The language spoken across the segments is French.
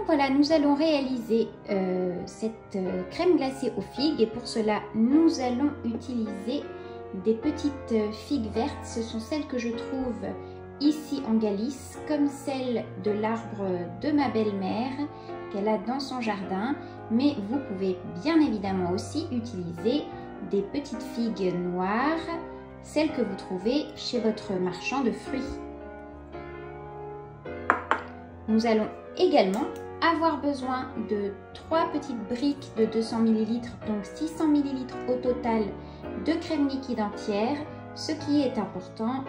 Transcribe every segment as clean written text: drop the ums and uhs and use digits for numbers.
Donc voilà, nous allons réaliser cette crème glacée aux figues et pour cela, nous allons utiliser des petites figues vertes. Ce sont celles que je trouve ici en Galice, comme celles de l'arbre de ma belle-mère qu'elle a dans son jardin. Mais vous pouvez bien évidemment aussi utiliser des petites figues noires, celles que vous trouvez chez votre marchand de fruits. Nous allons également avoir besoin de 3 petites briques de 200 ml, donc 600 ml au total de crème liquide entière. Ce qui est important,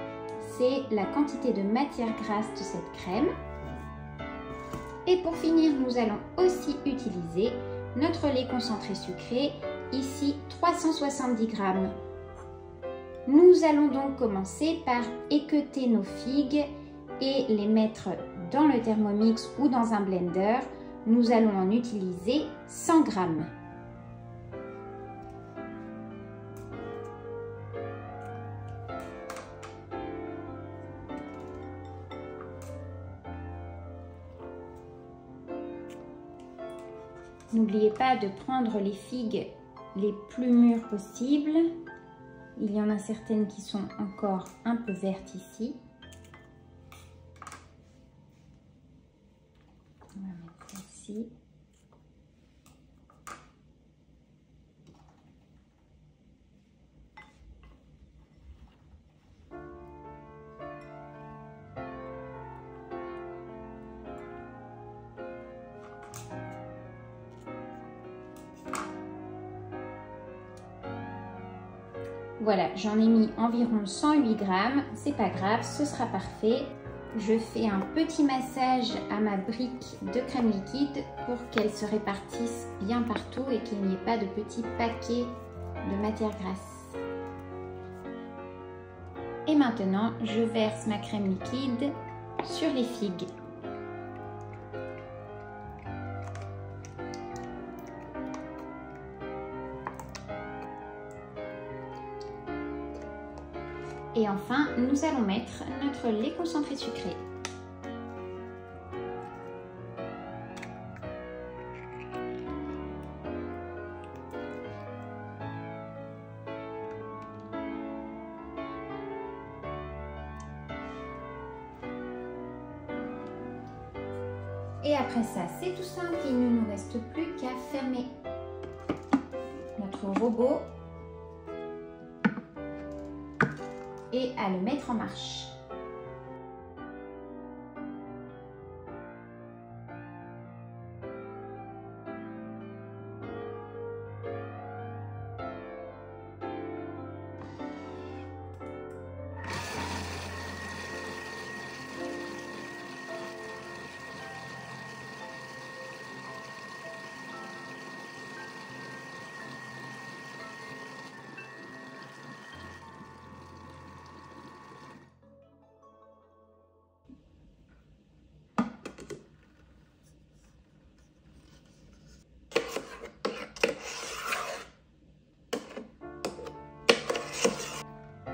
c'est la quantité de matière grasse de cette crème. Et pour finir, nous allons aussi utiliser notre lait concentré sucré, ici 370 g. Nous allons donc commencer par équeuter nos figues et les mettre dans le Thermomix ou dans un blender. Nous allons en utiliser 100 g. N'oubliez pas de prendre les figues les plus mûres possibles. Il y en a certaines qui sont encore un peu vertes ici. On va mettre ici. Voilà, j'en ai mis environ 108 g, c'est pas grave, ce sera parfait. Je fais un petit massage à ma brique de crème liquide pour qu'elle se répartisse bien partout et qu'il n'y ait pas de petits paquets de matière grasse. Et maintenant, je verse ma crème liquide sur les figues. Et enfin, nous allons mettre notre lait concentré sucré. Et après ça, c'est tout simple, il ne nous reste plus qu'à fermer notre robot et à le mettre en marche.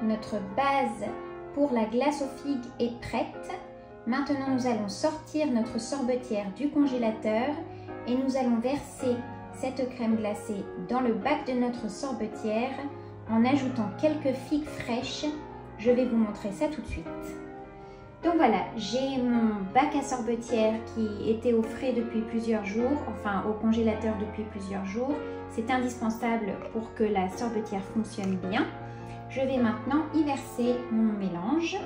Notre base pour la glace aux figues est prête. Maintenant, nous allons sortir notre sorbetière du congélateur et nous allons verser cette crème glacée dans le bac de notre sorbetière en ajoutant quelques figues fraîches. Je vais vous montrer ça tout de suite. Donc voilà, j'ai mon bac à sorbetière qui était au frais depuis plusieurs jours, enfin au congélateur depuis plusieurs jours. C'est indispensable pour que la sorbetière fonctionne bien. Je vais maintenant y verser mon mélange.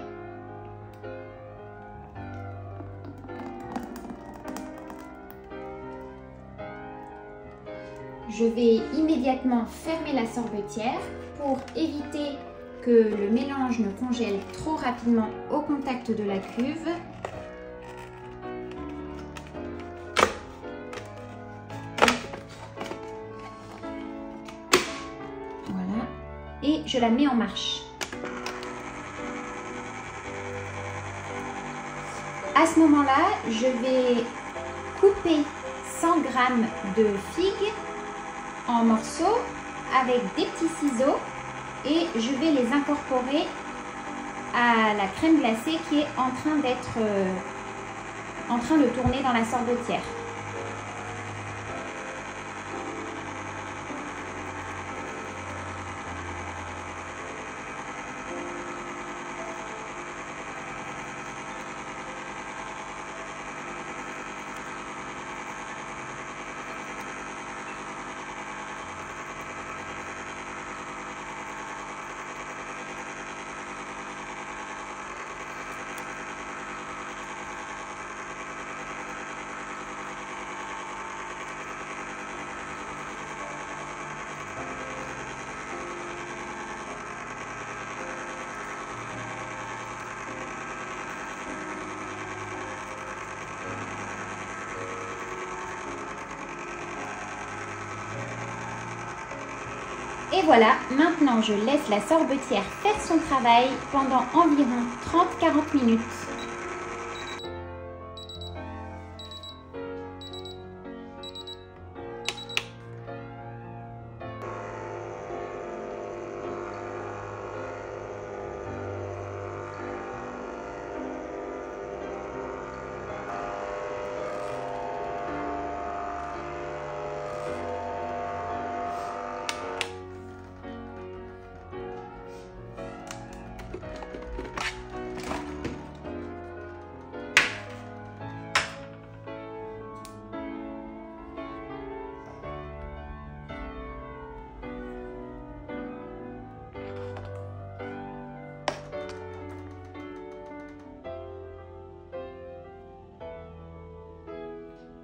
Je vais immédiatement fermer la sorbetière pour éviter que le mélange ne congèle trop rapidement au contact de la cuve. Voilà. Et je la mets en marche. À ce moment-là, je vais couper 100 g de figues en morceaux avec des petits ciseaux et je vais les incorporer à la crème glacée qui est en train de tourner dans la sorbetière. Et voilà, maintenant je laisse la sorbetière faire son travail pendant environ 30-40 minutes.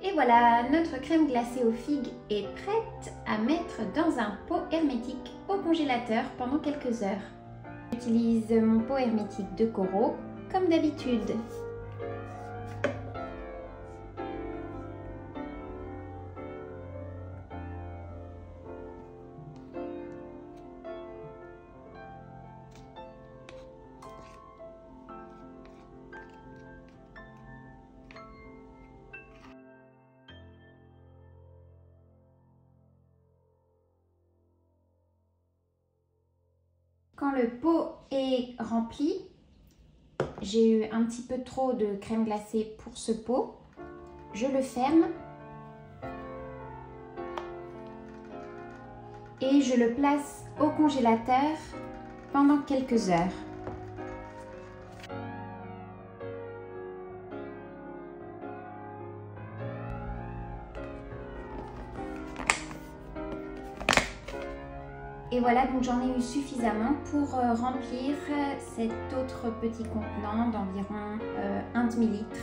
Et voilà, notre crème glacée aux figues est prête à mettre dans un pot hermétique au congélateur pendant quelques heures. J'utilise mon pot hermétique de Coro comme d'habitude. Quand le pot est rempli, j'ai eu un petit peu trop de crème glacée pour ce pot. Je le ferme et je le place au congélateur pendant quelques heures. Et voilà, donc j'en ai eu suffisamment pour remplir cet autre petit contenant d'environ 1 demi-litre.